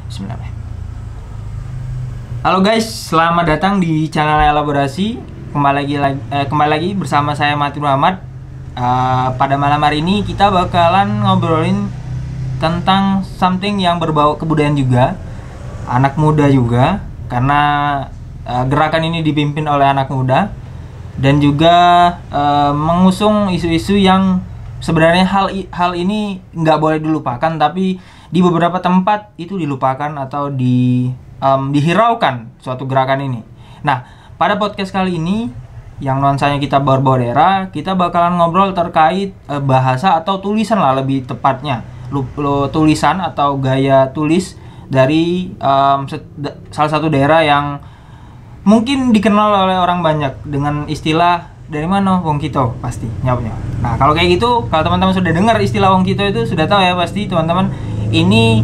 Bismillah. Halo guys, selamat datang di channel Elaborasi. Kembali lagi bersama saya Mati Muhammad. Pada malam hari ini kita bakalan ngobrolin tentang something yang berbau kebudayaan juga, anak muda juga, karena gerakan ini dipimpin oleh anak muda dan juga mengusung isu-isu yang sebenarnya hal ini nggak boleh dilupakan, tapi di beberapa tempat itu dilupakan atau dihiraukan suatu gerakan ini. Nah, pada podcast kali ini yang nuansanya kita berbau daerah, kita bakalan ngobrol terkait bahasa atau tulisan lah lebih tepatnya, tulisan atau gaya tulis dari salah satu daerah yang mungkin dikenal oleh orang banyak dengan istilah dari mana Wong Kito pasti nyawanya. Nah, kalau kayak gitu, kalau teman-teman sudah dengar istilah Wong Kito itu sudah tahu ya pasti teman-teman ini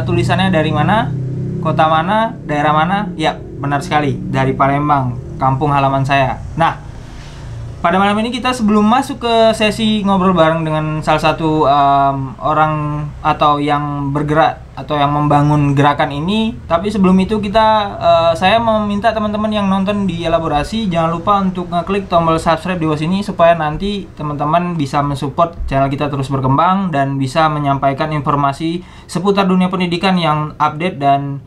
tulisannya dari mana, kota mana, daerah mana. Ya, benar sekali, dari Palembang, kampung halaman saya. Nah, pada malam ini kita sebelum masuk ke sesi ngobrol bareng dengan salah satu orang atau yang bergerak atau yang membangun gerakan ini, tapi sebelum itu saya meminta teman-teman yang nonton di Elaborasi jangan lupa untuk ngeklik tombol subscribe di bawah sini supaya nanti teman-teman bisa mensupport channel kita terus berkembang dan bisa menyampaikan informasi seputar dunia pendidikan yang update dan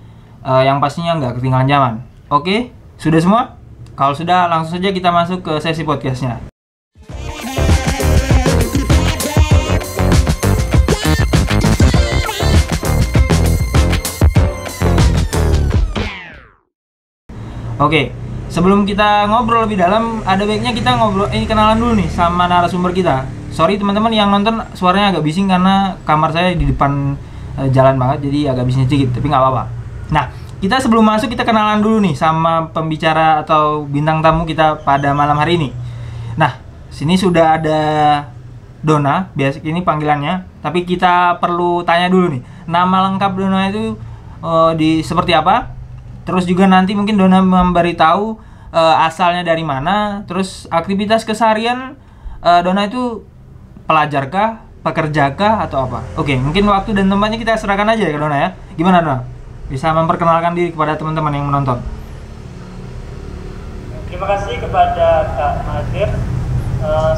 yang pastinya nggak ketinggalan zaman. Oke, sudah semua? Kalau sudah, langsung saja kita masuk ke sesi podcastnya. Oke, sebelum kita ngobrol lebih dalam, ada baiknya kita kenalan dulu nih sama narasumber kita. Sorry teman-teman yang nonton suaranya agak bising karena kamar saya di depan jalan banget, jadi agak bising sedikit, tapi nggak apa-apa. Nah, kita sebelum masuk kita kenalan dulu nih sama pembicara atau bintang tamu kita pada malam hari ini. Nah, sini sudah ada Dona, biasa ini panggilannya, tapi kita perlu tanya dulu nih. Nama lengkap Dona itu seperti apa? Terus juga nanti mungkin Dona memberitahu asalnya dari mana, terus aktivitas keseharian Dona itu pelajarkah, pekerjakah atau apa? Oke, mungkin waktu dan tempatnya kita serahkan aja ya ke Dona ya. Gimana Dona? Bisa memperkenalkan diri kepada teman-teman yang menonton. Terima kasih kepada Kak Mahathir.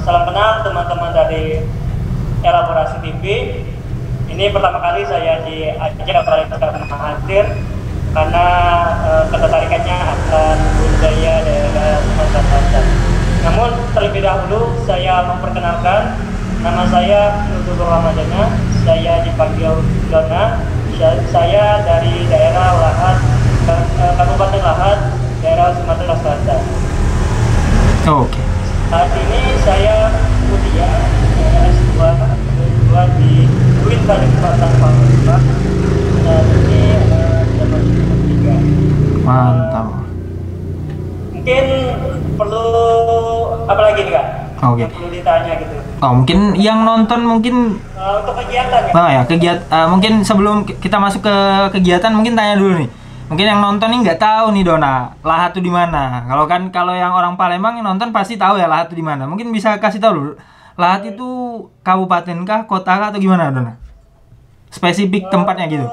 Salam kenal teman-teman dari Elaborasi TV. Ini pertama kali saya diajak oleh Kak Mahathir karena ketertarikannya akan budaya daerah Sumatera Selatan. Namun terlebih dahulu saya memperkenalkan, nama saya Nurul Ramadana. Saya dipanggil Dona. Saya dari daerah Lahat, Kabupaten Lahat, daerah Sumatera Selatan. Oke. Saat ini saya kuliah S2 di UIN Balikpapan Palembang. Saat ini zaman ketiga. Mantap. Mungkin perlu apa lagi nih Kak? Oke. Yang perlu ditanya gitu. Oh, mungkin yang nonton mungkin untuk kegiatan ya? oh ya, mungkin sebelum kita masuk ke kegiatan mungkin tanya dulu nih. Mungkin yang nonton nih nggak tahu nih Dona, Lahat itu di mana. Kalau yang orang Palembang yang nonton pasti tahu ya Lahat itu di mana. Mungkin bisa kasih tahu dulu. Lahat itu kabupaten kah, kota kah atau gimana Dona? Spesifik tempatnya gitu.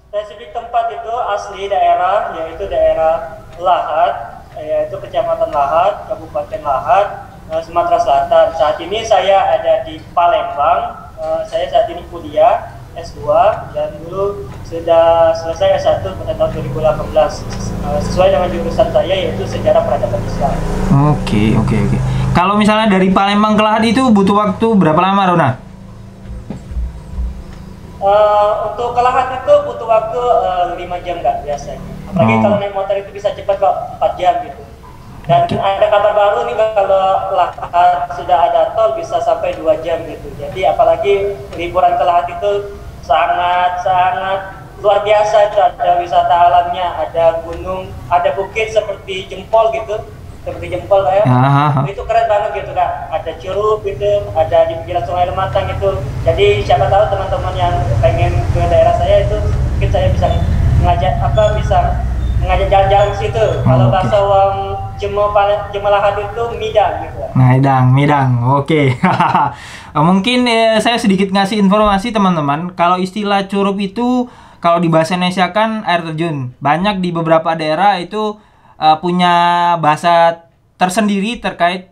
Spesifik tempat itu asli daerah, yaitu daerah Lahat, yaitu Kecamatan Lahat, Kabupaten Lahat, Sumatera Selatan. Saat ini saya ada di Palembang. Saya saat ini kuliah S2 dan dulu sudah selesai S1 pada tahun 2018 sesuai dengan jurusan saya yaitu Sejarah Peradaban Islam. Oke. Kalau misalnya dari Palembang ke Lahat itu butuh waktu berapa lama Dona? Untuk ke Lahat itu butuh waktu 5 jam nggak biasanya. Apalagi kalau naik motor itu bisa cepat kok 4 jam gitu. Dan ada kabar baru nih kalau Lahat sudah ada tol bisa sampai 2 jam gitu. Jadi apalagi liburan ke Lahat itu sangat luar biasa. Itu ada wisata alamnya, ada gunung, ada bukit seperti jempol gitu, seperti jempol kayak. Itu keren banget gitu Kak. Ada curug gitu, ada di pinggiran Sungai Lematang gitu. Jadi siapa tahu teman-teman yang pengen ke daerah saya itu mungkin saya bisa mengajak jalan-jalan ke situ. Kalau bahasa Wong Jemaah Lahat itu midang gitu. Midang. Oke. Mungkin saya sedikit ngasih informasi teman-teman. Kalau istilah curup itu kalau di bahasa Indonesia kan air terjun. Banyak di beberapa daerah itu punya bahasa tersendiri terkait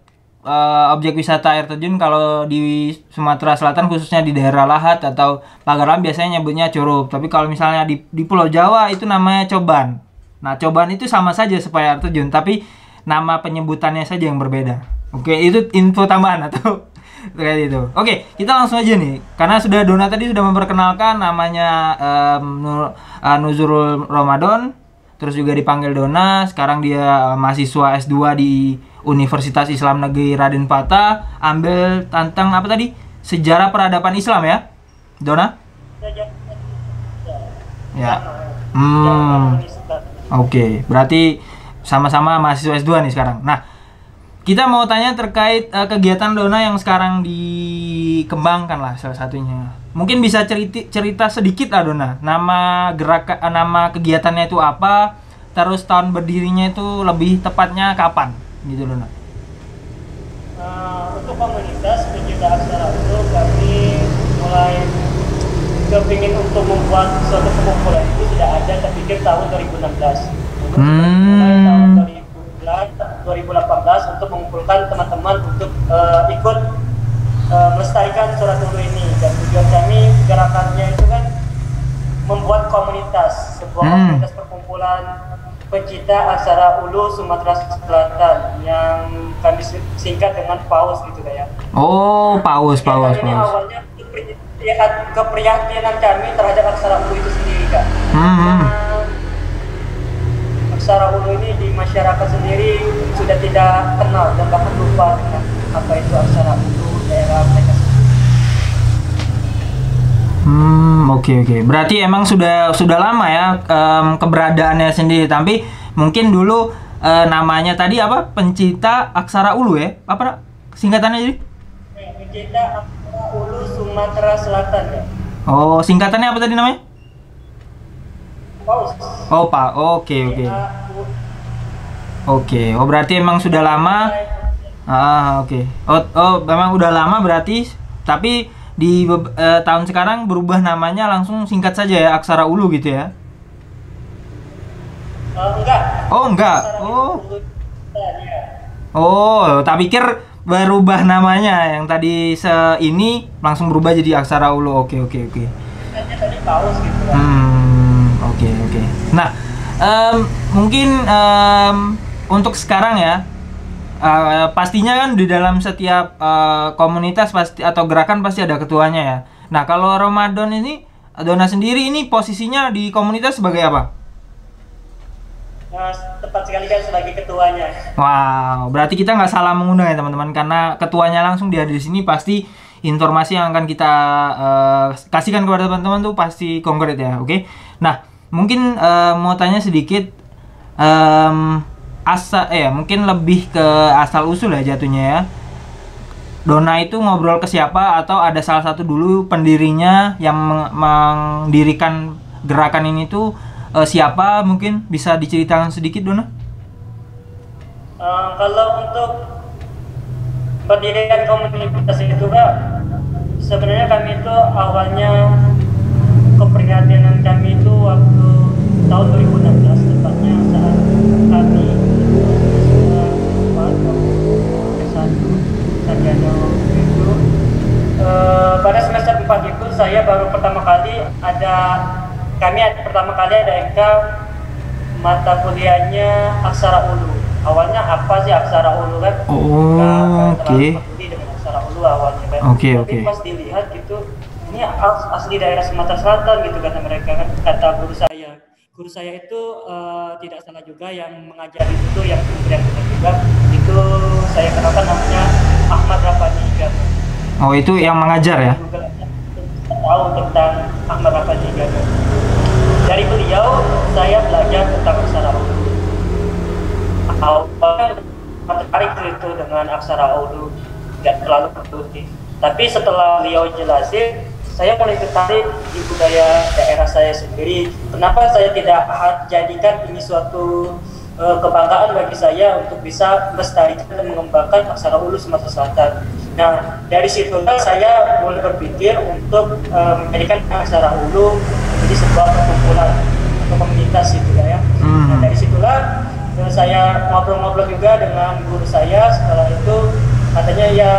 objek wisata air terjun. Kalau di Sumatera Selatan khususnya di daerah Lahat atau Pagarawan biasanya nyebutnya curup. Tapi kalau misalnya di Pulau Jawa itu namanya coban. Nah, coban itu sama saja supaya air terjun, tapi nama penyebutannya saja yang berbeda. Oke, itu info tambahan atau kayak itu. Oke, kita langsung aja nih. Karena Dona tadi sudah memperkenalkan namanya Nuzurul Ramadan, terus juga dipanggil Dona. Sekarang dia mahasiswa S2 di Universitas Islam Negeri Raden Patah, ambil tentang apa tadi? Sejarah peradaban Islam ya, Dona? Ya. Oke, berarti sama-sama mahasiswa S2 nih sekarang. Nah, kita mau tanya terkait kegiatan Dona yang sekarang dikembangkan lah salah satunya. Mungkin bisa cerita sedikit lah Dona. Nama kegiatannya itu apa? Terus tahun berdirinya itu lebih tepatnya kapan? Gitu Dona. Untuk komunitas pencinta aksara itu kami mulai kepingin untuk membuat suatu perkumpulan itu sudah ada terpikir tahun 2016. Mulai tahun 2018 untuk mengumpulkan teman-teman untuk ikut melestarikan surat ulu ini, dan tujuan kami gerakannya itu kan membuat komunitas, sebuah komunitas perkumpulan pencinta aksara ulu Sumatera Selatan yang kami singkat dengan PAUS gitu ya. Oh, PAUS. Ini awalnya keprihatinan kami terhadap aksara ulu itu sendiri Kak. Aksara ulu ini di masyarakat sendiri sudah tidak kenal dan bahkan lupa dengan apa itu aksara ulu daerah mereka sendiri. Oke. Berarti emang sudah lama ya keberadaannya sendiri. Tapi mungkin dulu namanya tadi apa? Pencinta Aksara Ulu ya? Apa singkatannya jadi? Pencinta Aksara Ulu Sumatera Selatan ya. Oh, singkatannya apa tadi namanya? PAUS. Oh, Pak. Oke. Oke. Oh, berarti emang sudah lama. Oke. Oh, memang udah lama berarti. Tapi di tahun sekarang berubah namanya langsung singkat saja ya, Aksara Ulu gitu ya? Enggak. Oh, enggak. Oh, tak pikir berubah namanya yang tadi ini langsung berubah jadi Aksara Ulu. Oke. Tadi PAUS gitu kan. Oke. Nah, mungkin untuk sekarang ya, pastinya kan di dalam setiap komunitas pasti atau gerakan pasti ada ketuanya ya. Nah, kalau Ramadan ini, Dona sendiri ini posisinya di komunitas sebagai apa? Tepat sekali kan sebagai ketuanya. Wow, berarti kita nggak salah mengundang ya teman-teman, karena ketuanya langsung dia di sini, pasti informasi yang akan kita kasihkan kepada teman-teman tuh pasti konkret ya. Oke. Nah, mungkin mau tanya sedikit, mungkin lebih ke asal usul ya jatuhnya ya. Dona itu ngobrol ke siapa, atau ada salah satu dulu pendirinya yang mendirikan gerakan ini tuh siapa? Mungkin bisa diceritakan sedikit Dona? Kalau untuk pendirian komunitas itu Kak, sebenarnya kami itu awalnya keprihatinan kami itu waktu tahun 2016 tepatnya saat kami sarjana itu pada semester 4 itu saya baru pertama kali ada MK mata kuliahnya Aksara Ulu. Awalnya apa sih Aksara Ulu kan? Oke. Dengan Aksara Ulu awalnya kan. Oke. Pas dilihat gitu, ini asli daerah Sumatera Selatan gitu kata mereka kan, kata guru saya. Guru saya itu tidak salah juga yang mengajari itu, yang benar juga itu saya kenalkan namanya Ahmad Rafani Gano. Oh, itu yang mengajar ya? Tahu tentang Ahmad Rafani Gano. Dari beliau saya belajar tentang aksara Ulu. Awalnya tertarik itu dengan aksara Ulu, tidak terlalu mengerti. Tapi setelah beliau jelasin, saya mulai tertarik di budaya daerah saya sendiri. Kenapa saya tidak jadikan ini suatu kebanggaan bagi saya untuk bisa melestarikan dan mengembangkan aksara Ulu Sumatera Selatan. Nah, dari situlah saya mulai berpikir untuk menjadikan aksara Ulu menjadi sebuah perkumpulan atau komunitas gitu ya. Nah, dari situlah saya ngobrol-ngobrol juga dengan guru saya. Setelah itu katanya ya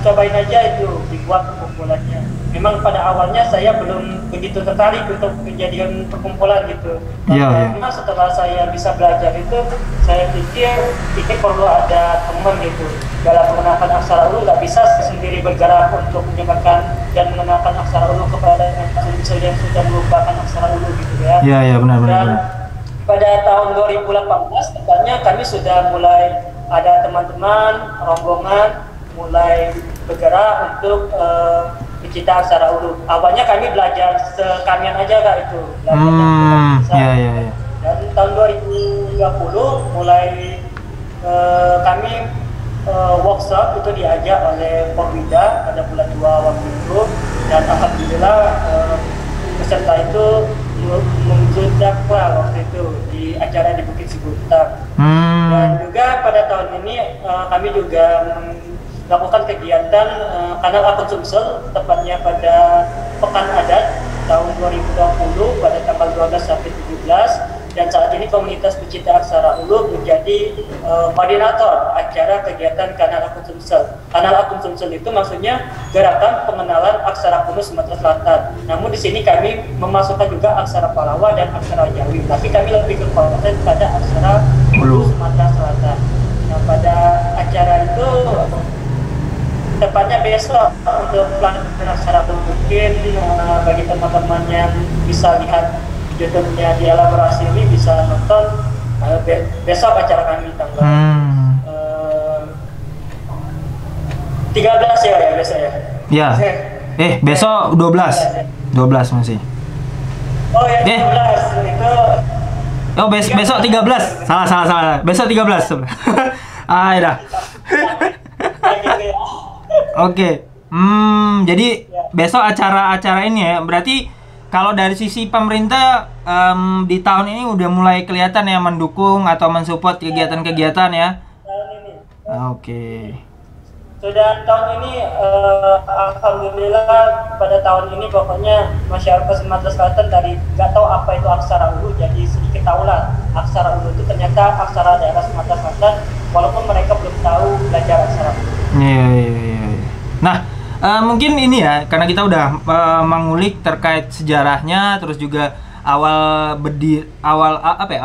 cobain aja itu dibuat perkumpulannya. Memang pada awalnya saya belum begitu tertarik untuk kejadian perkumpulan gitu. Karena setelah saya bisa belajar itu, saya pikir ini perlu ada teman gitu. Dalam mengenalkan aksara Ulu nggak bisa sendiri bergerak untuk menyebarkan dan mengenalkan aksara Ulu kepada yang sudah melupakan aksara Ulu gitu ya. Iya benar. Dan pada tahun 2018 tepatnya kami sudah mulai ada teman-teman rombongan mulai bergerak untuk pencipta aksara Ulu. Awalnya kami belajar sekalian aja Kak itu. Iya. Dan tahun 2020 mulai kami workshop itu diajak oleh Porwida pada bulan 2 waktu itu, dan alhamdulillah peserta itu menjunjak waktu itu di acara di Bukit Siguntang. Dan juga pada tahun ini kami juga melakukan kegiatan kanal akun Sumsel, tepatnya pada Pekan Adat tahun 2020 pada tanggal 12 sampai 17, dan saat ini komunitas pecinta aksara Ulu menjadi koordinator acara kegiatan kanal akun Sumsel. Kanal akun Sumsel itu maksudnya gerakan pengenalan aksara kuno Sumatera Selatan. Namun di sini kami memasukkan juga aksara Palawa dan aksara Jawi, tapi kami lebih berkonsen pada aksara Ulu Sumatera Selatan. Nah, pada acara itu tepatnya besok untuk pelatihan aksara mungkin bagi teman-teman yang bisa lihat YouTube-nya di elaborasi ini bisa nonton besok acara kami tanggal 13 ya besok ya. Ya. Besok 12 masih. Oh ya 12 itu. Oh besok 13. Salah. Besok 13. Dah. Oke. Jadi besok acara ini ya. Berarti kalau dari sisi pemerintah di tahun ini udah mulai kelihatan ya mendukung atau mensupport kegiatan-kegiatan ya. Tahun ini. Oke. Sudah tahun ini alhamdulillah pada tahun ini pokoknya masyarakat Sumatera Selatan dari nggak tahu apa itu aksara Ulu jadi sedikit tahu lah aksara Ulu itu ternyata aksara daerah Sumatera Selatan walaupun mereka belum tahu belajar aksara Ulu. Iya. Nah, mungkin ini ya, karena kita udah mengulik terkait sejarahnya, terus juga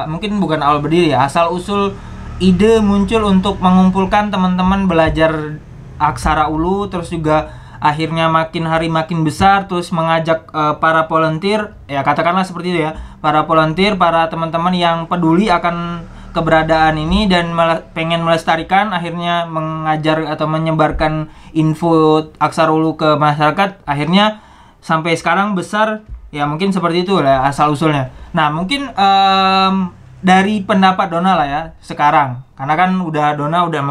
mungkin bukan awal berdiri ya, asal usul ide muncul untuk mengumpulkan teman-teman belajar aksara Ulu, terus juga akhirnya makin hari makin besar, terus mengajak para volunteer, ya katakanlah seperti itu ya, para volunteer, para teman-teman yang peduli akan keberadaan ini dan pengen melestarikan, akhirnya mengajar atau menyebarkan info aksara Ulu ke masyarakat, akhirnya sampai sekarang besar ya, mungkin seperti itu lah asal usulnya. Nah mungkin dari pendapat Dona lah ya sekarang, karena kan Dona udah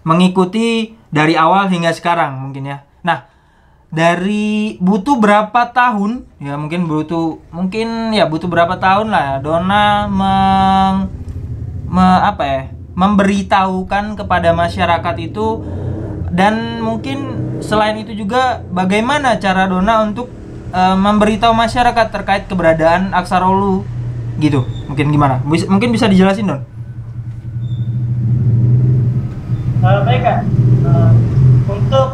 mengikuti dari awal hingga sekarang mungkin ya. Nah dari butuh berapa tahun ya, butuh berapa tahun lah ya Dona memberitahukan kepada masyarakat itu, dan mungkin selain itu juga bagaimana cara Dona untuk memberitahu masyarakat terkait keberadaan aksara Ulu gitu, mungkin gimana? Mungkin bisa dijelasin Don? Baik Kak, untuk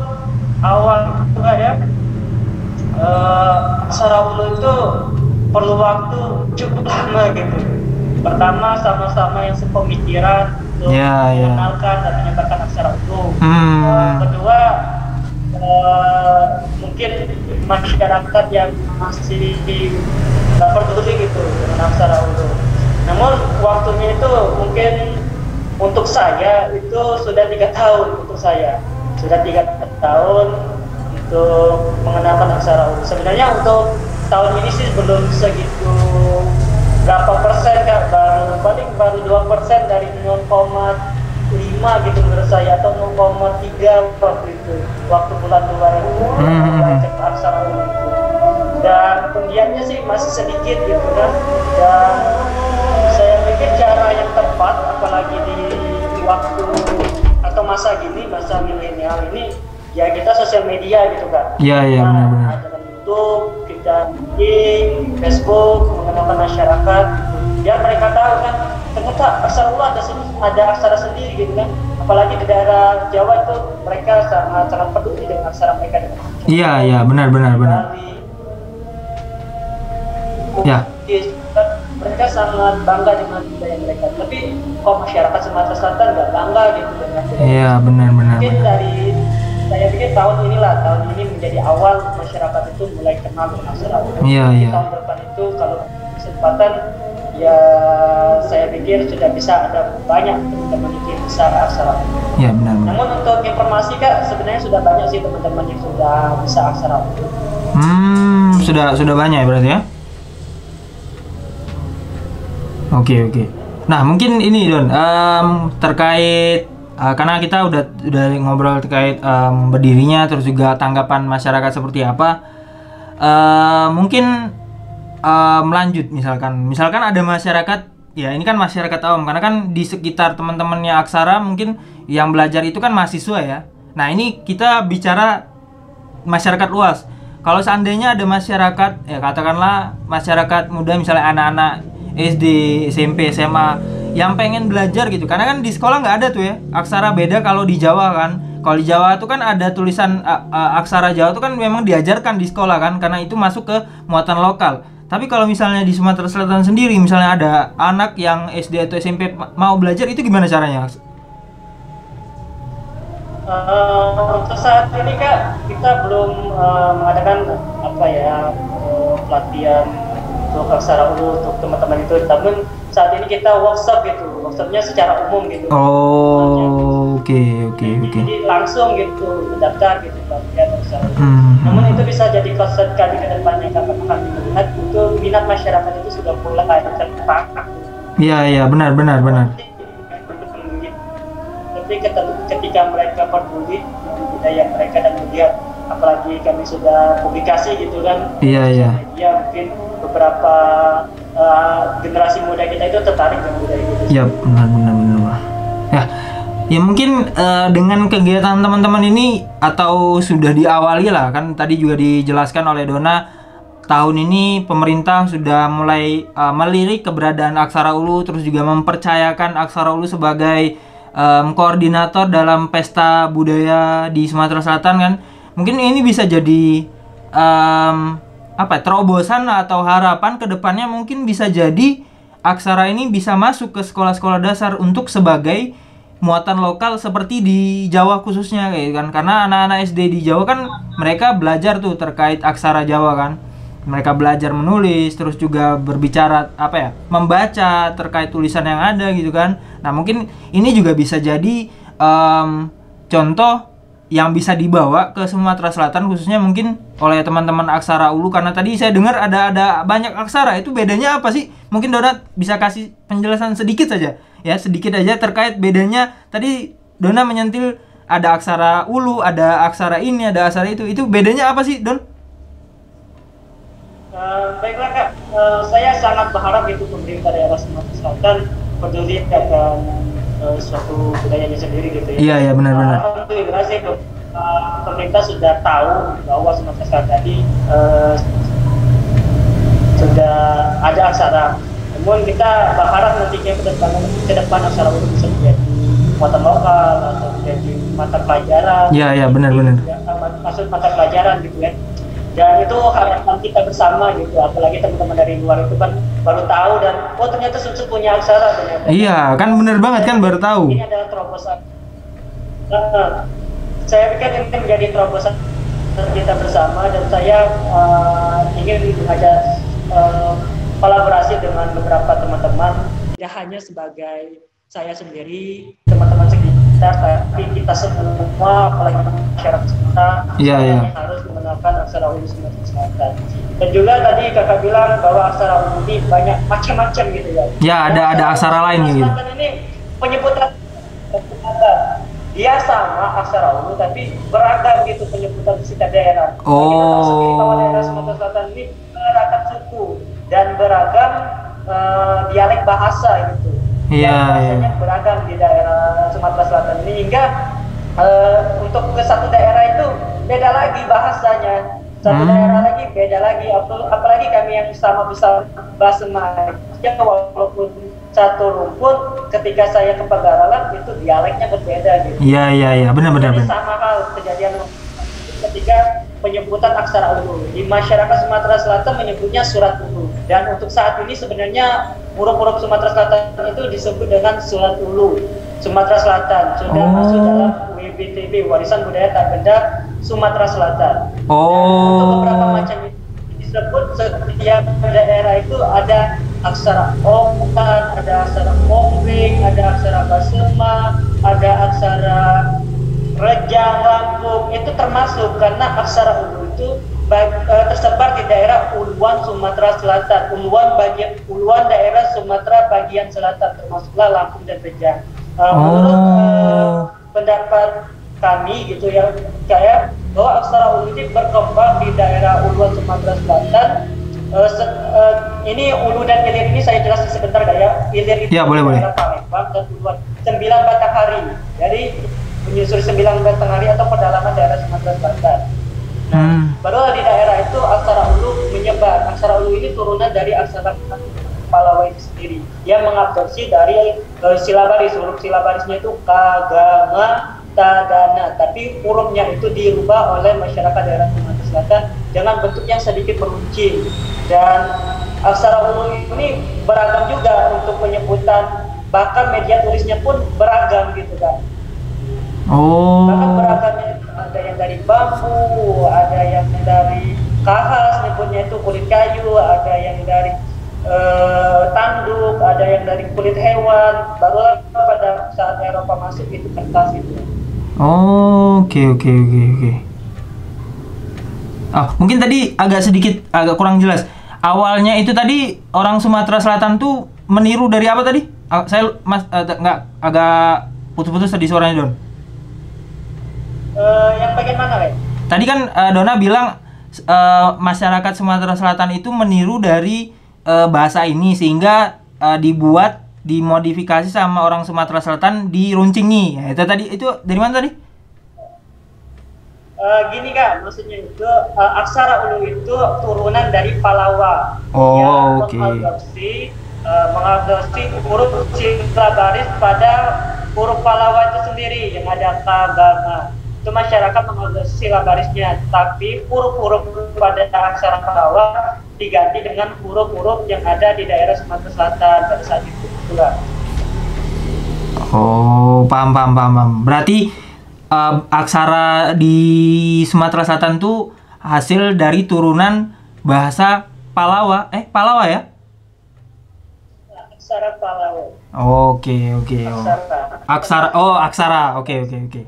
awal juga ya aksara Ulu itu perlu waktu cukup lama gitu. Pertama sama-sama yang sepemikiran untuk mengenalkan dan menyebarkan aksara Ulu. Kedua mungkin masyarakat yang masih nggak peduli gitu dengan aksara Ulu. Namun waktunya itu mungkin untuk saya itu sudah 3 tahun sudah 3 tahun untuk mengenalkan aksara Ulu. Sebenarnya untuk tahun ini sih belum segitu berapa persen Kak, baru 2% dari 0,5 gitu menurut saya, atau 0,3 waktu itu waktu bulan 2 belajar aksara Ulu itu, dan penggiatnya sih masih sedikit gitu kan, dan saya pikir pikir cara yang tepat, apalagi di waktu atau masa gini, masa milenial ini, ya kita sosial media gitu kan. Iya benar-benar. Ada YouTube, kita di Facebook, mengenalkan masyarakat, biar mereka tahu kan ternyata aksara ada aksara sendiri gitu kan. Apalagi di daerah Jawa itu mereka sangat peduli dengan aksara mereka. Iya benar. Ya. Mereka sangat bangga dengan budaya mereka. Tapi kok masyarakat Sumatera Selatan nggak bangga gitu dengan budaya. Iya benar. Mungkin saya pikir tahun ini menjadi awal masyarakat itu mulai kenal dengan aksara. Iya. Tahun depan itu kalau kesempatan ya saya pikir sudah bisa ada banyak teman-teman yang bisa aksara. Iya benar. Namun untuk informasi Kak, sebenarnya sudah banyak sih teman-teman yang sudah bisa aksara. Sudah banyak ya berarti ya? Oke. Nah mungkin ini Don, terkait karena kita udah ngobrol terkait berdirinya, terus juga tanggapan masyarakat seperti apa. Mungkin melanjut misalkan ada masyarakat, ya ini kan masyarakat awam, karena kan di sekitar teman-temannya aksara mungkin yang belajar itu kan mahasiswa ya. Nah ini kita bicara masyarakat luas. Kalau seandainya ada masyarakat, ya katakanlah masyarakat muda, misalnya anak-anak SD, SMP, SMA yang pengen belajar gitu, karena kan di sekolah nggak ada tuh ya aksara. Beda kalau di Jawa kan, kalau di Jawa tuh kan ada tulisan aksara Jawa tuh kan memang diajarkan di sekolah kan, karena itu masuk ke muatan lokal. Tapi kalau misalnya di Sumatera Selatan sendiri, misalnya ada anak yang SD atau SMP mau belajar, itu gimana caranya? Untuk saat ini Kak, kita belum mengadakan pelatihan untuk aksara Ulu untuk teman-teman itu. Namun saat ini kita workshopnya secara umum gitu. Oke. Jadi langsung gitu mendaftar gitu pelatihan aksara Ulu. Namun itu bisa jadi konsep kami ke depannya, karena kami melihat itu minat masyarakat itu sudah mulai terpakat. Iya benar. Tapi ketika mereka peduli dengan budaya mereka dan melihat, apalagi kami sudah publikasi gitu kan. Iya. Ya mungkin beberapa generasi muda kita itu tertarik dengan budaya itu. Iya benar. Ya mungkin dengan kegiatan teman-teman ini, atau sudah diawali lah, kan tadi juga dijelaskan oleh Dona, tahun ini pemerintah sudah mulai melirik keberadaan aksara Ulu, terus juga mempercayakan aksara Ulu sebagai koordinator dalam pesta budaya di Sumatera Selatan kan. Mungkin ini bisa jadi terobosan atau harapan ke depannya, mungkin bisa jadi aksara ini bisa masuk ke sekolah-sekolah dasar untuk sebagai muatan lokal seperti di Jawa khususnya kayak kan. Karena anak-anak SD di Jawa kan mereka belajar tuh terkait aksara Jawa kan. Mereka belajar menulis, terus juga berbicara membaca terkait tulisan yang ada gitu kan. Nah mungkin ini juga bisa jadi contoh yang bisa dibawa ke Sumatera Selatan, khususnya mungkin oleh teman-teman aksara Ulu. Karena tadi saya dengar ada banyak aksara, itu bedanya apa sih? Mungkin Dona bisa kasih penjelasan sedikit saja terkait bedanya. Tadi Dona menyentil ada aksara Ulu, ada aksara ini, ada aksara itu bedanya apa sih Don? Baiklah Kak, saya sangat berharap itu pemerintah daerah Sumatera Selatan peduli akan suatu budayanya sendiri gitu ya. Iya benar. Alhamdulillah sih pemerintah sudah tahu bahwa Sumatera Selatan ini sudah ada aksara. Namun kita berharap nantinya ke depan aksara itu bisa menjadi muatan lokal atau menjadi mata pelajaran. Iya benar. Masuk mata pelajaran gitu ya. Dan itu harapan kita bersama gitu, apalagi teman-teman dari luar itu kan baru tahu dan ternyata Sumsel punya aksara ternyata. Iya kan, bener banget kan, baru tahu. Ini adalah terobosan. Saya pikir ini menjadi terobosan kita bersama, dan saya ingin mengajak kolaborasi dengan beberapa teman-teman, tidak hanya sebagai saya sendiri, teman-teman sekitar, tapi kita semua, apalagi masyarakat kita, harus mengenalkan aksara Ulu Sumatera Selatan. Dan juga tadi kakak bilang bahwa aksara Ulu ini banyak macam-macam gitu ya. Ya, ada aksara lain gitu. Ini penyebutan dia sama aksara Ulu tapi beragam gitu penyebutan di setiap daerah. Oh. Kita tahu sendiri bahwa daerah Sumatera Selatan ini beragam suku dan beragam dialek bahasa gitu. Iya, Yang iya. bahasanya beragam di daerah Sumatera Selatan ini, hingga untuk ke satu daerah itu beda lagi bahasanya, satu daerah Hmm. lagi beda lagi, apalagi kami yang sama bisa bahasa Malaysia, walaupun satu rumpun, ketika saya ke Pagaralan itu dialeknya berbeda gitu. Iya, iya, iya. Benar, benar, Jadi benar. sama hal kejadian ketika penyebutan aksara ulu. Di masyarakat Sumatera Selatan menyebutnya surat ulu. Dan untuk saat ini sebenarnya huruf-huruf Sumatera Selatan itu disebut dengan surat ulu. Sumatera Selatan sudah masuk dalam Oh. WBTB, Warisan Budaya Tak Benda Sumatera Selatan. Dan untuk beberapa Oh. macam itu disebut, setiap daerah itu ada aksara ongkan, ada aksara ombling, ada aksara basema, ada aksara Rejang, Lampung, itu termasuk karena aksara ulu itu tersebar di daerah Uluan Sumatera Selatan, Uluan daerah Sumatera bagian selatan, termasuklah Lampung dan Rejang. Menurut Oh. pendapat kami gitu ya, kayak bahwa aksara ulu ini berkembang di daerah Uluan Sumatera Selatan. Ini ulu dan ilir ini saya jelasin sebentar ya. Ilir itu Ya, di boleh, boleh. daerah Palembang dan Uluan 9 Batanghari. Jadi menyusuri 9 Batanghari atau pedalaman daerah Sumatera Selatan. Nah, Hmm. baru di daerah itu aksara ulu menyebar. Aksara ulu ini turunan dari aksara Palawa itu sendiri. Yang mengadopsi dari silabaris. Huruf silabarisnya itu kagama tadana. Tapi hurufnya itu dirubah oleh masyarakat daerah Sumatera Selatan dengan bentuk yang sedikit meruncing. Dan aksara ulu ini beragam juga untuk penyebutan. Bahkan media tulisnya pun beragam gitu kan. Bahkan Oh. beragamnya itu ada yang dari bambu, ada yang dari kahas, nyebutnya itu kulit kayu, ada yang dari tanduk, ada yang dari kulit hewan. Barulah pada saat Eropa masuk itu kertas itu. Oke, oke, oke, oke. Ah, mungkin tadi agak kurang jelas. Awalnya itu tadi orang Sumatera Selatan tuh meniru dari apa tadi? Saya Mas nggak agak putus-putus tadi suaranya Don. Yang bagian mana, Le? Tadi kan Dona bilang masyarakat Sumatera Selatan itu meniru dari bahasa ini sehingga dimodifikasi sama orang Sumatera Selatan diruncingi. Ya, itu tadi itu dari mana tadi? Gini Kak, maksudnya itu aksara ulu itu turunan dari Palawa yang Oh, oke. mengadopsi huruf silabaris pada huruf Palawa itu sendiri yang ada kagama. Itu masyarakat mengadopsi silabarisnya, tapi huruf-huruf pada aksara Palawa diganti dengan huruf-huruf yang ada di daerah Sumatera Selatan pada saat itu. Itulah. Oh, paham, paham, paham, paham. Berarti aksara di Sumatera Selatan tuh hasil dari turunan bahasa Palawa. Palawa ya? Aksara Palawa. Oke, oke. Oh. Aksara. Aksara. Oh, aksara. Oke, oke, oke.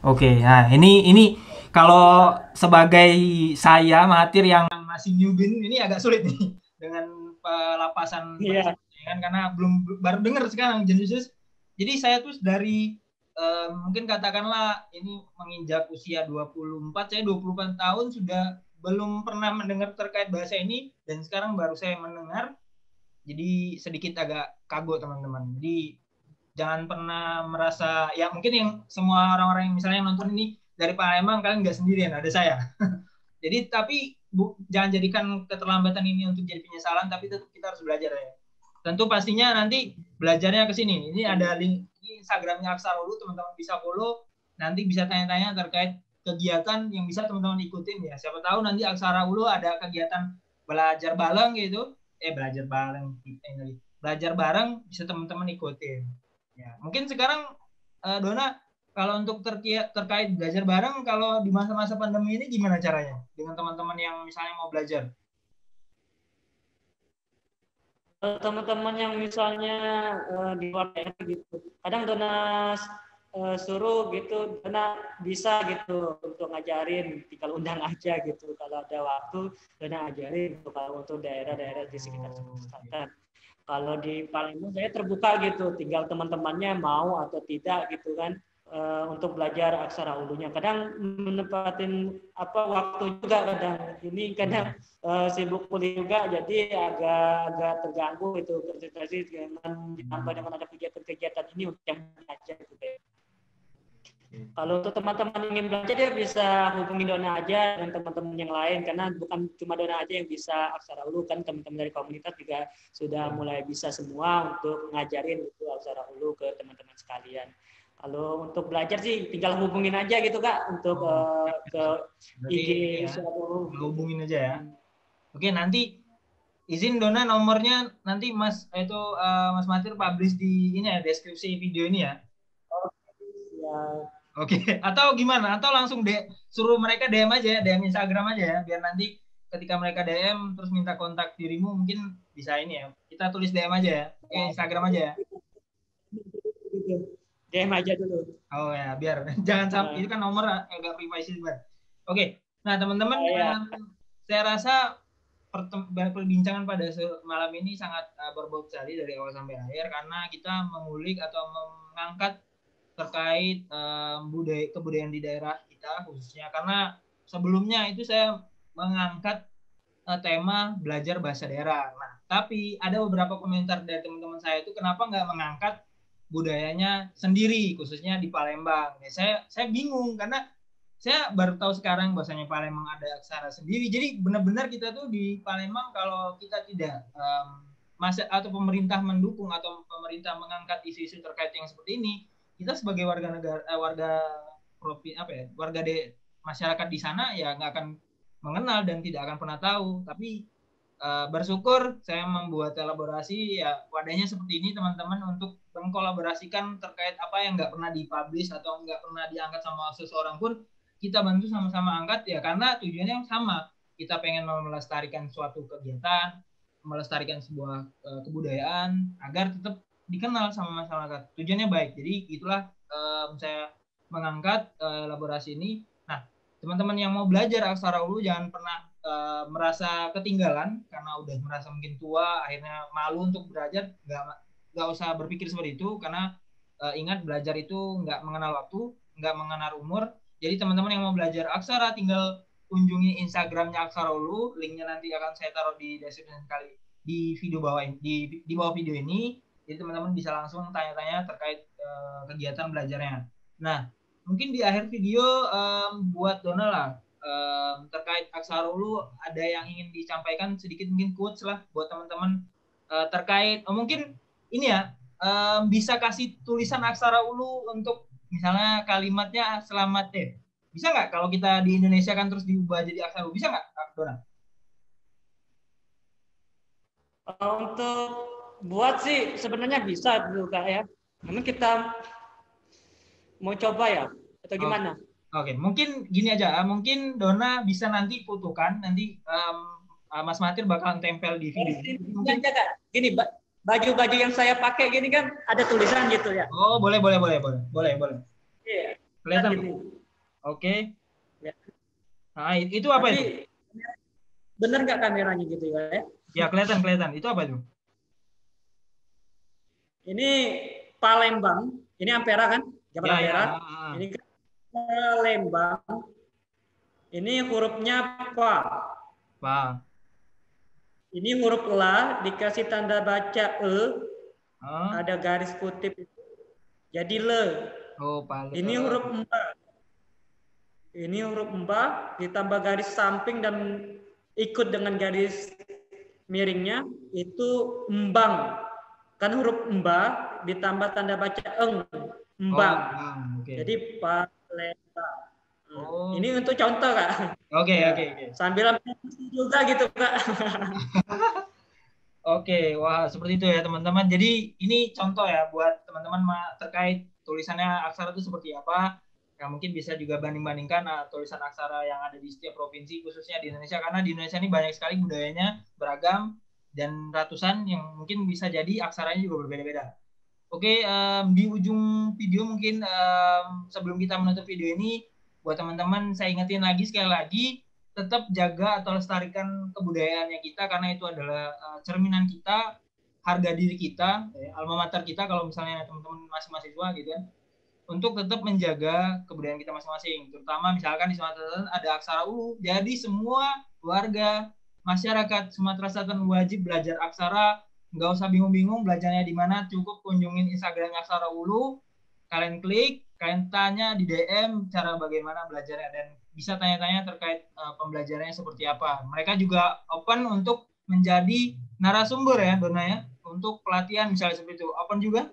Oke. Nah, ini kalau sebagai saya Mahathir yang masih newbie ini agak sulit nih dengan pelapasan bahasa Iya. kan karena belum baru dengar sekarang jenis. Jadi saya tuh dari mungkin katakanlah ini menginjak usia 24, saya 24 tahun sudah belum pernah mendengar terkait bahasa ini dan sekarang baru saya mendengar. Jadi sedikit agak kagok teman-teman. Jadi jangan pernah merasa ya mungkin yang semua orang-orang yang misalnya yang nonton ini dari Palembang kalian nggak sendirian, ada saya. Jadi tapi jangan jadikan keterlambatan ini untuk jadi penyesalan, tapi tetap kita harus belajar ya. Tentu pastinya nanti belajarnya ke sini. Ini ada link ini Instagramnya Aksara Ulu, teman-teman bisa follow. Nanti bisa tanya-tanya terkait kegiatan yang bisa teman-teman ikutin ya. Siapa tahu nanti Aksara Ulu ada kegiatan belajar bareng gitu. Belajar bareng belajar bareng bisa teman-teman ikutin. Ya, mungkin sekarang Dona kalau untuk terkait belajar bareng, kalau di masa-masa pandemi ini gimana caranya dengan teman-teman yang misalnya mau belajar? Teman-teman yang misalnya di luar daerah gitu, kadang Dona suruh gitu, Dona bisa gitu untuk ngajarin, tinggal undang aja gitu, kalau ada waktu Dona ajarin gitu, kalau untuk daerah-daerah di sekitar Sumatera Selatan. Kalau di Palembang saya terbuka gitu, tinggal teman-temannya mau atau tidak gitu kan. untuk belajar aksara ulunya. Kadang menempatin waktu juga kadang. Ini kadang sibuk kuliah juga, jadi agak terganggu itu konsentrasi dengan ditambah dengan ada kegiatan-kegiatan ini untuk yang belajar gitu. Kalau untuk teman-teman yang ingin belajar, dia bisa hubungi Dona aja dan teman-teman yang lain, karena bukan cuma Dona aja yang bisa aksara ulu, kan teman-teman dari komunitas juga sudah mulai bisa semua untuk ngajarin itu aksara ulu ke teman-teman sekalian. Kalau untuk belajar sih tinggal hubungin aja gitu Kak, untuk ke IG ya, hubungin aja ya. Oke, nanti izin Dona nomornya nanti Mas Mas Matir publish di ini ya, deskripsi video ini ya. Ya. Oke, atau gimana? Atau langsung suruh mereka DM aja ya, DM Instagram aja ya, biar nanti ketika mereka DM terus minta kontak dirimu mungkin bisa ini ya. Kita tulis DM aja ya. Oke, Instagram aja ya. DM aja dulu. Oh ya, biar jangan sampai itu kan nomor agak privasi banget. Oke. Nah, teman-teman saya rasa perbincangan pada malam ini sangat berbobot sekali dari awal sampai akhir karena kita mengulik atau mengangkat terkait kebudayaan di daerah kita khususnya, karena sebelumnya itu saya mengangkat tema belajar bahasa daerah. Nah, tapi ada beberapa komentar dari teman-teman saya itu kenapa nggak mengangkat budayanya sendiri khususnya di Palembang. Ya, saya bingung karena saya baru tahu sekarang bahwasanya Palembang ada aksara sendiri. Jadi benar-benar kita tuh di Palembang kalau kita tidak atau pemerintah mendukung atau pemerintah mengangkat isu-isu terkait yang seperti ini, kita sebagai warga negara masyarakat di sana ya nggak akan mengenal dan tidak akan pernah tahu. Tapi bersyukur saya membuat elaborasi ya wadahnya seperti ini teman-teman, untuk mengkolaborasikan terkait apa yang nggak pernah dipublish atau nggak pernah diangkat sama seseorang pun kita bantu sama-sama angkat ya, karena tujuannya sama. Kita pengen melestarikan suatu kegiatan, melestarikan sebuah kebudayaan agar tetap dikenal sama masyarakat. Tujuannya baik. Jadi itulah saya mengangkat elaborasi ini. Nah, teman-teman yang mau belajar aksara ulu jangan pernah merasa ketinggalan karena udah merasa mungkin tua, akhirnya malu untuk belajar. Nggak usah berpikir seperti itu, karena ingat belajar itu nggak mengenal waktu, nggak mengenal umur. Jadi teman-teman yang mau belajar aksara tinggal kunjungi Instagramnya Aksara Ulu, linknya nanti akan saya taruh di deskripsi kali di video bawah ini, di bawah video ini. Jadi teman-teman bisa langsung tanya-tanya terkait kegiatan belajarnya. Nah, mungkin di akhir video buat Dona lah terkait Aksara Ulu ada yang ingin disampaikan sedikit, mungkin quotes lah buat teman-teman terkait mungkin ini ya, bisa kasih tulisan Aksara Ulu untuk misalnya kalimatnya selamat bisa nggak kalau kita di Indonesia kan terus diubah jadi aksara Ulu, bisa nggak Dona? Untuk buat sih sebenarnya bisa dulu Kak ya. Namun kita mau coba ya atau gimana? Oke, mungkin gini aja. Mungkin Dona bisa nanti fotokan, nanti Mas Matir bakalan tempel di video. Mungkin aja Kak. Gini, baju-baju yang saya pakai gini kan ada tulisan gitu ya. Oh, boleh. Iya. Kelihatan. Oke. Ya. Nah, itu apa itu? Bener nggak kameranya gitu ya? Ya, kelihatan. Itu apa itu? Ini Palembang. Ini Ampera kan? Jabar Ampera. Ya. Ini Palembang. Ini hurufnya Pa. Ini huruf La, dikasih tanda baca E. Ada garis kutip. Jadi Le. Oh, Palembang. Ini huruf Mba. Ini huruf Mba ditambah garis samping dan ikut dengan garis miringnya itu Mbang. Kan huruf Mba ditambah tanda baca Eng. Mbang. Okay. Jadi Palembang. Oh. Ini untuk contoh Kak. Oke. Sambil juga gitu Kak. Oke, wah seperti itu ya teman-teman. Jadi ini contoh ya buat teman-teman terkait tulisannya aksara itu seperti apa. Ya, mungkin bisa juga banding-bandingkan tulisan aksara yang ada di setiap provinsi khususnya di Indonesia, karena di Indonesia ini banyak sekali budayanya beragam dan ratusan yang mungkin bisa jadi aksaranya juga berbeda-beda. Oke, di ujung video mungkin sebelum kita menutup video ini, buat teman-teman saya ingetin lagi sekali lagi, tetap jaga atau lestarikan kebudayaannya kita, karena itu adalah cerminan kita, harga diri kita, alma mater kita kalau misalnya teman-teman masih mahasiswa gitu kan. untuk tetap menjaga kebudayaan kita masing-masing. Terutama misalkan di Sumatera Selatan ada aksara Ulu. Jadi semua warga masyarakat Sumatera Selatan wajib belajar aksara. Nggak usah bingung-bingung belajarnya di mana. Cukup kunjungin Instagramnya Aksara Ulu. Kalian klik, kalian tanya di DM cara bagaimana belajarnya dan bisa tanya-tanya terkait pembelajarannya seperti apa. Mereka juga open untuk menjadi narasumber ya, Dona ya, untuk pelatihan misalnya seperti itu. Open juga?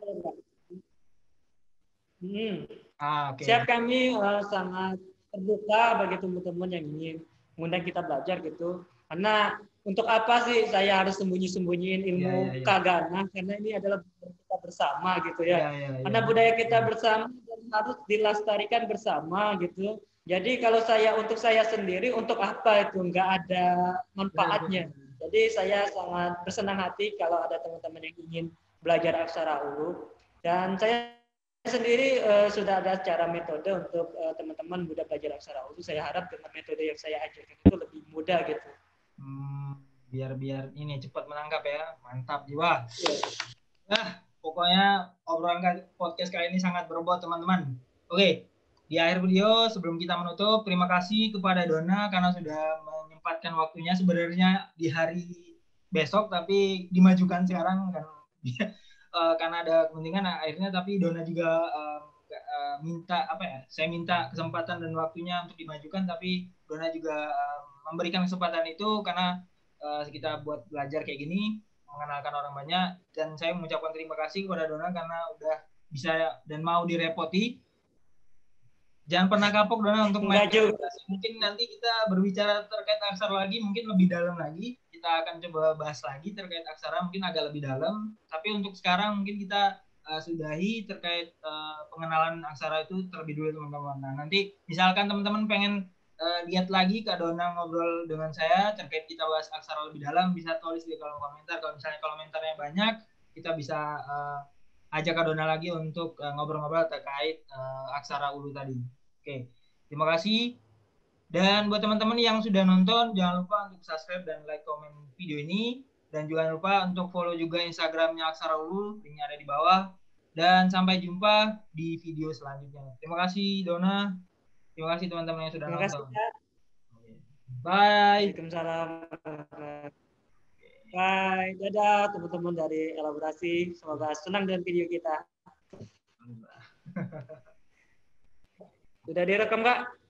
Oke. Siap, kami sangat terbuka bagi teman-teman yang ingin mengundang kita belajar gitu. Karena untuk apa sih saya harus sembunyi-sembunyiin ilmu keagamaan? Karena ini adalah budaya kita bersama gitu ya. Karena budaya kita bersama dan harus dilestarikan bersama gitu. Jadi kalau untuk saya sendiri, untuk apa itu? Nggak ada manfaatnya. Jadi saya sangat bersenang hati kalau ada teman-teman yang ingin belajar aksara Ulu. Dan saya sendiri sudah ada cara metode untuk teman-teman mudah belajar aksara Ulu. Saya harap dengan metode yang saya ajarkan itu lebih mudah gitu. Biar ini cepat menangkap ya. Mantap jiwa. Nah, pokoknya obrolan podcast kali ini sangat berbobot teman-teman. Oke, di akhir video sebelum kita menutup, terima kasih kepada Dona karena sudah menyempatkan waktunya sebenarnya di hari besok tapi dimajukan sekarang kan karena ada kepentingan akhirnya, tapi Dona juga minta apa ya? Saya minta kesempatan dan waktunya untuk dimajukan, tapi Dona juga memberikan kesempatan itu karena kita buat belajar kayak gini, mengenalkan orang banyak, dan saya mengucapkan terima kasih kepada Dona karena udah bisa dan mau direpoti. Jangan pernah kapok Dona untuk main. Mungkin nanti kita berbicara terkait aksara lagi, mungkin lebih dalam lagi. Kita akan coba bahas lagi terkait aksara, mungkin agak lebih dalam. Tapi untuk sekarang mungkin kita sudahi terkait pengenalan aksara itu terlebih dulu teman-teman. Nah, nanti misalkan teman-teman pengen lihat lagi Kak Dona ngobrol dengan saya terkait kita bahas aksara lebih dalam, bisa tulis di kolom komentar. Kalau misalnya komentarnya banyak, kita bisa ajak Kak Dona lagi untuk ngobrol-ngobrol terkait aksara Ulu tadi. Oke, terima kasih. Dan buat teman-teman yang sudah nonton, jangan lupa untuk subscribe dan like komen video ini. Dan jangan lupa untuk follow juga Instagramnya Aksara Ulu, linknya ada di bawah. Dan sampai jumpa di video selanjutnya. Terima kasih Dona. Terima kasih teman-teman yang sudah nonton. Bye. Waalaikumsalam. Bye. Dadah teman-teman dari Elaborasi. Semoga senang dengan video kita. Sudah direkam, Kak?